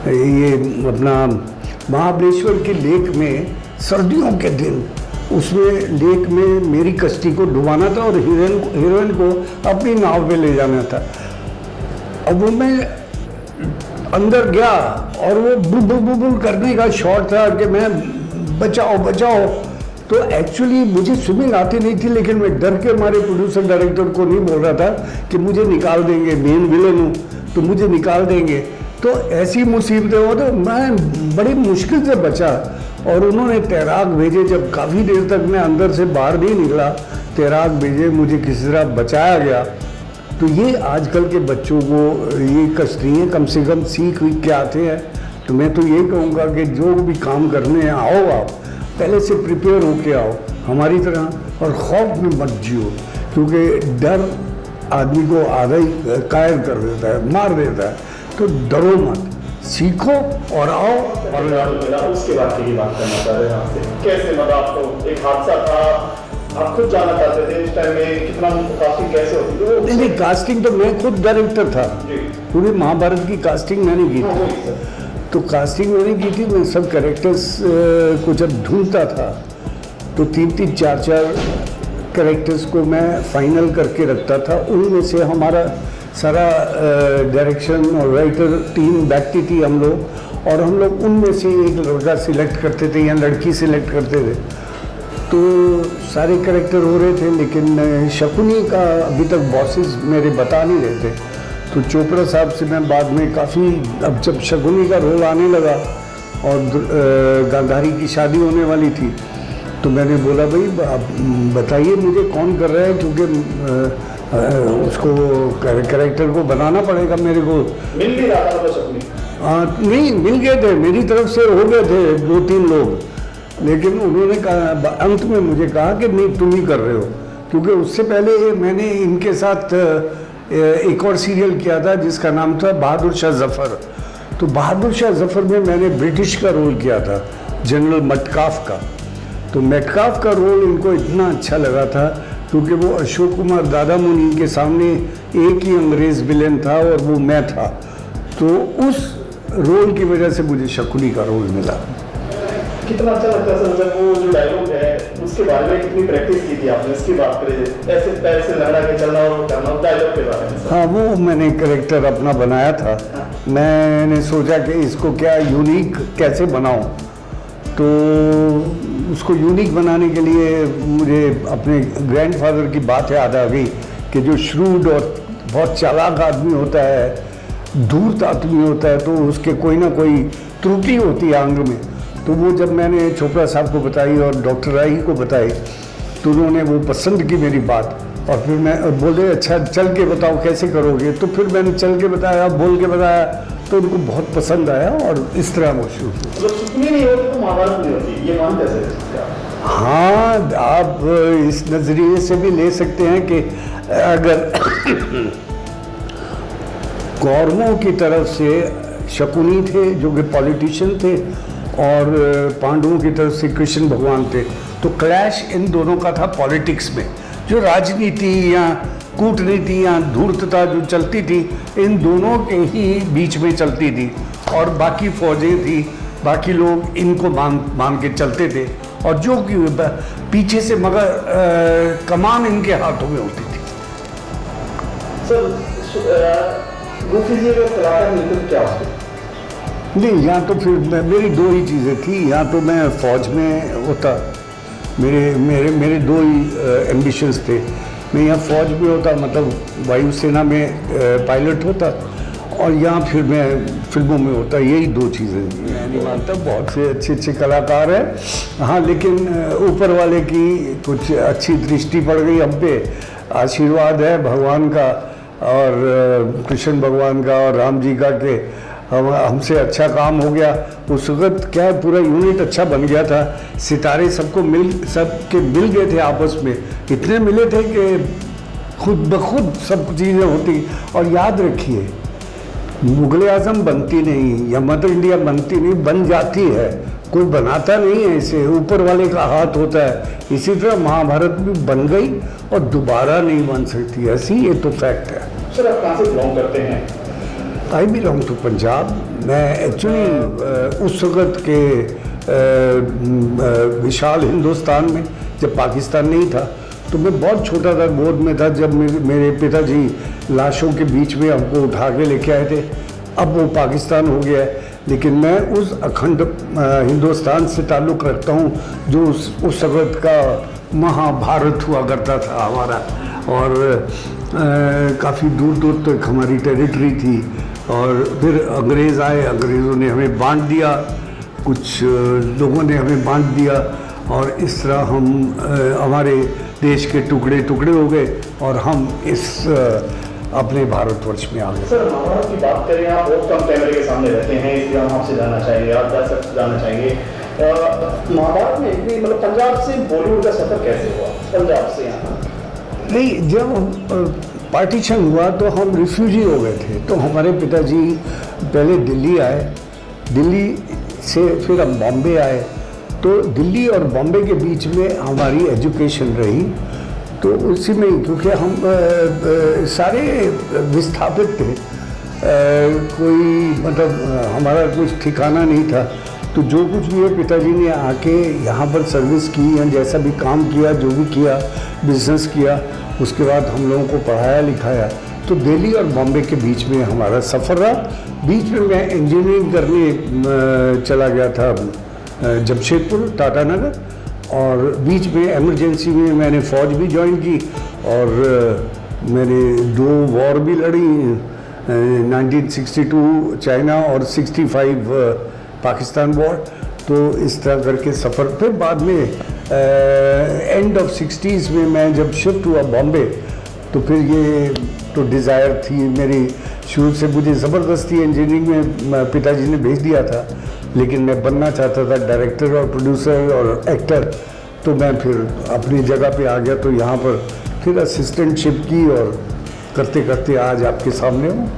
ये अपना महाबलेश्वर के लेक में सर्दियों के दिन उसमें लेक में मेरी कश्ती को डुबाना था और हीरोइन को अपनी नाव पे ले जाना था। अब वो मैं अंदर गया और वो बुल करने का शॉट था कि मैं बचाओ बचाओ। तो एक्चुअली मुझे स्विमिंग आती नहीं थी, लेकिन मैं डर के हमारे प्रोड्यूसर डायरेक्टर को नहीं बोल रहा था कि मुझे निकाल देंगे, मेन विलन हूँ तो मुझे निकाल देंगे। तो ऐसी मुसीबतें हो तो मैं बड़ी मुश्किल से बचा और उन्होंने तैराक भेजे। जब काफ़ी देर तक मैं अंदर से बाहर नहीं निकला, तैराक भेजे, मुझे किसी तरह बचाया गया। तो ये आजकल के बच्चों को ये कश्तियाँ कम से कम सीख के आते हैं। तो मैं तो ये कहूँगा कि जो भी काम करने आओ आप पहले से प्रिपेयर होके आओ हमारी तरह, और खौफ में मत जियो, क्योंकि डर आदमी को आधा ही कायर कर देता है, मार देता है। तो डरो मत, सीखो और आओ। और उसके बाद की बात करना चाह रहे हैं आपसे, कैसे मतलब आपको एक हादसा था, आप खुद जाना चाहते थे इस टाइम में, कितना कास्टिंग कैसे होती थी? नहीं, कास्टिंग तो मैं खुद डायरेक्टर था, पूरी महाभारत की कास्टिंग मैंने की थी। तो कास्टिंग मैंने की थी, मैं सब कैरेक्टर्स को जब ढूंढता था तो 3-3, 4-4 कैरेक्टर्स को मैं फाइनल करके रखता था। उनमें से हमारा सारा डायरेक्शन और राइटर टीम बैठती थी हम लोग, और हम लोग उनमें से एक लड़का सिलेक्ट करते थे या लड़की सिलेक्ट करते थे। तो सारे कैरेक्टर हो रहे थे, लेकिन शकुनी का अभी तक बॉसेस मेरे बता नहीं रहे थे। तो चोपड़ा साहब से मैं बाद में काफ़ी, अब जब शकुनी का रोल आने लगा और गांधारी की शादी होने वाली थी, तो मैंने बोला भाई आप बताइए मुझे कौन कर रहा है, क्योंकि उसको कैरेक्टर को बनाना पड़ेगा मेरे को। मिल भी रहा था शकुनी? नहीं, मिल गए थे, मेरी तरफ से हो गए थे 2-3 लोग, लेकिन उन्होंने कहा अंत में मुझे कहा कि नहीं तुम ही कर रहे हो, क्योंकि उससे पहले मैंने इनके साथ एक और सीरियल किया था जिसका नाम था बहादुर शाह जफ़र। तो बहादुर शाह जफ़र में मैंने ब्रिटिश का रोल किया था, जनरल मेटकाफ का। तो मेटकाफ का रोल इनको इतना अच्छा लगा था क्योंकि वो अशोक कुमार दादामुनि के सामने एक ही अंग्रेज़ विलेन था और वो मैं था। तो उस रोल की वजह से मुझे शकुनी का रोल मिला। कितना अच्छा लगता है सर, जब वो जो डायलॉग है उसके बारे में कितनी प्रैक्टिस की थी आपने? इसकी बात करें, ऐसे पैर से लड़ा के चलना और करना, डायलॉग के बारे में। हाँ, वो मैंने कैरेक्टर अपना बनाया था। मैंने सोचा कि इसको क्या यूनिक कैसे बनाऊं, तो उसको यूनिक बनाने के लिए मुझे अपने ग्रैंडफादर की बात याद आ गई कि जो श्रूड और बहुत चालाक आदमी होता है, धूर्त आदमी होता है, तो उसके कोई ना कोई त्रुटि होती है अंग में। तो वो जब मैंने चोपड़ा साहब को बताई और डॉक्टर राही को बताई, तो उन्होंने वो पसंद की मेरी बात, और फिर मैं बोले अच्छा चल के बताओ कैसे करोगे। तो फिर मैंने चल के बताया, बोल के बताया, तो उनको बहुत पसंद आया और इस तरह वो शुरू हुआ। शकुनी नहीं होती तो महाभारत नहीं होती, ये मान कैसे? हाँ, आप इस नज़रिए से भी ले सकते हैं कि अगर कौरवों की तरफ से शकुनी थे जो कि पॉलिटिशियन थे और पांडवों की तरफ से कृष्ण भगवान थे, तो क्लैश इन दोनों का था पॉलिटिक्स में। जो राजनीति या कूटनीति या धूर्तता जो चलती थी, इन दोनों के ही बीच में चलती थी, और बाकी फौजें थी, बाकी लोग इनको मान के चलते थे, और जो कि पीछे से मगर कमान इनके हाथों में होती थी। सर दूसरी कलाकार मिलकर क्या होती? नहीं, यहाँ तो फिर मेरी 2 ही चीज़ें थी। यहाँ तो मैं फौज में होता, मेरे 2 ही एम्बिशंस थे। मैं यहाँ फौज में होता, मतलब वायुसेना में पायलट होता, और यहाँ फिर मैं फिल्मों में होता। यही 2 चीज़ें। मैं नहीं मानता, बहुत से अच्छे कृष्ण हैं, हाँ, लेकिन ऊपर वाले की कुछ अच्छी दृष्टि पड़ गई हम पे, आशीर्वाद है भगवान का और कृष्ण भगवान का और राम जी का कि हमसे अच्छा काम हो गया। उस वक्त क्या पूरा यूनिट अच्छा बन गया था, सितारे सबके मिल गए थे आपस में, इतने मिले थे कि खुद ब खुद सब चीज़ें होती। और याद रखिए, मुगल आजम बनती नहीं या मदर इंडिया बनती नहीं, बन जाती है, कोई बनाता नहीं है, इसे ऊपर वाले का हाथ होता है। इसी तरह महाभारत भी बन गई और दोबारा नहीं बन सकती, ऐसी ये तो फैक्ट है। सर आप कहाँ से बिलोंग करते हैं? I belong to Punjab. मैं एक्चुअली उस वक़्त के विशाल हिंदुस्तान में, जब पाकिस्तान नहीं था, तो मैं बहुत छोटा था, गोद में था, जब मेरे पिताजी लाशों के बीच में हमको उठा के लेके आए थे। अब वो पाकिस्तान हो गया है, लेकिन मैं उस अखंड हिंदुस्तान से ताल्लुक़ रखता हूँ जो उस वक़्त का महाभारत हुआ करता था हमारा। और काफ़ी दूर दूर तक हमारी टेरिटरी थी। और फिर अंग्रेज़ आए, अंग्रेज़ों ने हमें बांट दिया, कुछ लोगों ने हमें बांट दिया, और इस तरह हम हमारे देश के टुकड़े टुकड़े हो गए और हम इस अपने भारतवर्ष में आ गए। सर, महाभारत की बात करें, आप बहुत कम कैमरे के सामने रहते हैं, इसलिए हम आपसे जानना चाहेंगे, आप दर्शक से जानना चाहेंगे, महाभारत में इतनी मतलब पंजाब से बॉलीवुड का सफर कैसे हुआ, पंजाब से यहाँ? नहीं, जब पार्टीशन हुआ तो हम रिफ्यूजी हो गए थे। तो हमारे पिताजी पहले दिल्ली आए, दिल्ली से फिर हम बॉम्बे आए। तो दिल्ली और बॉम्बे के बीच में हमारी एजुकेशन रही। तो उसी में, क्योंकि हम सारे विस्थापित थे, कोई मतलब हमारा कुछ ठिकाना नहीं था। तो जो कुछ भी है, पिताजी ने आके यहाँ पर सर्विस की या जैसा भी काम किया, जो भी किया, बिजनेस किया, उसके बाद हम लोगों को पढ़ाया लिखाया। तो दिल्ली और बॉम्बे के बीच में हमारा सफ़र रहा। बीच में मैं इंजीनियरिंग करने चला गया था जमशेदपुर, टाटा नगर, और बीच में इमरजेंसी में मैंने फ़ौज भी ज्वाइन की, और मैंने 2 वॉर भी लड़ी, 1962 चाइना और 65 पाकिस्तान वॉर। तो इस तरह करके सफ़र। फिर बाद में एंड ऑफ 60s में मैं जब शिफ्ट हुआ बॉम्बे, तो फिर ये तो डिज़ायर थी मेरी शुरू से, मुझे ज़बरदस्ती इंजीनियरिंग में पिताजी ने भेज दिया था, लेकिन मैं बनना चाहता था डायरेक्टर और प्रोड्यूसर और एक्टर। तो मैं फिर अपनी जगह पे आ गया। तो यहाँ पर फिर असिस्टेंटशिप की, और करते करते आज आपके सामने हूँ।